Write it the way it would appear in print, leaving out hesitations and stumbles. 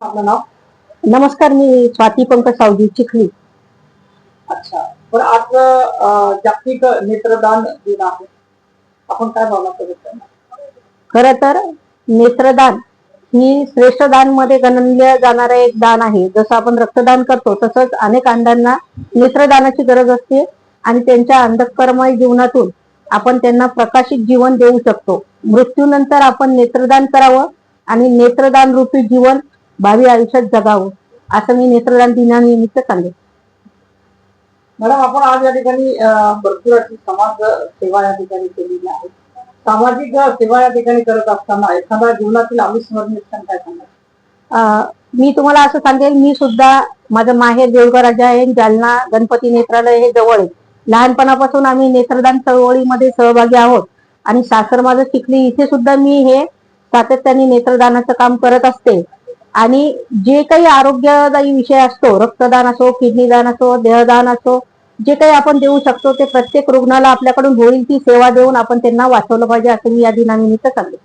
आपलं नाव? नमस्कार, मी स्वाती पंकज सावजी, चिखली. अच्छा. पण आज जागतिक नेत्रदान दिन आहे. आपण काय भावना व्यक्त करणार? खरं तर नेत्रदान ही श्रेष्ठ दान मध्ये गणले जाणारे एक दान आहे. जसं आपण रक्तदान करतो तसंच अनेक अंधांना नेत्रदानाची गरज असते आणि त्यांच्या अंधःकरमय जीवनातून आपण त्यांना प्रकाशित जीवन देऊ शकतो. मृत्यूनंतर आपण नेत्रदान करावं आणि नेत्रदान रूपी जीवन भावी आयुष्यात जगावं, असं मी नेत्रदान दिनानिमित्त सांगेन. मॅडम, आपण आज या ठिकाणी भरपूर अशी समाज सेवा या ठिकाणी केलेली आहे. सामाजिक सेवा या ठिकाणी करत असताना एखादा जीवनातील अविस्मरणीय क्षण काय सांगाल? मी तुम्हाला असं सांगेल, मी सुद्धा माझं माहेर देवघर राजा आहे. जालना गणपती नेत्रालय हे जवळ आहे. लहानपणापासून आम्ही नेत्रदान चळवळीमध्ये सहभागी आहोत आणि सासर माझं चिखली, इथे सुद्धा मी हे सातत्याने नेत्रदानाचं काम करत असते. आणि जे काही आरोग्यदायी विषय असतो, रक्तदान असो, किडनी दान असो, देहदान असो, जे काही आपण देऊ शकतो ते प्रत्येक रुग्णाला आपल्याकडून होईल ती सेवा देऊन आपण त्यांना वाचवलं पाहिजे, असं मी या दिनानिमित्त सांगते.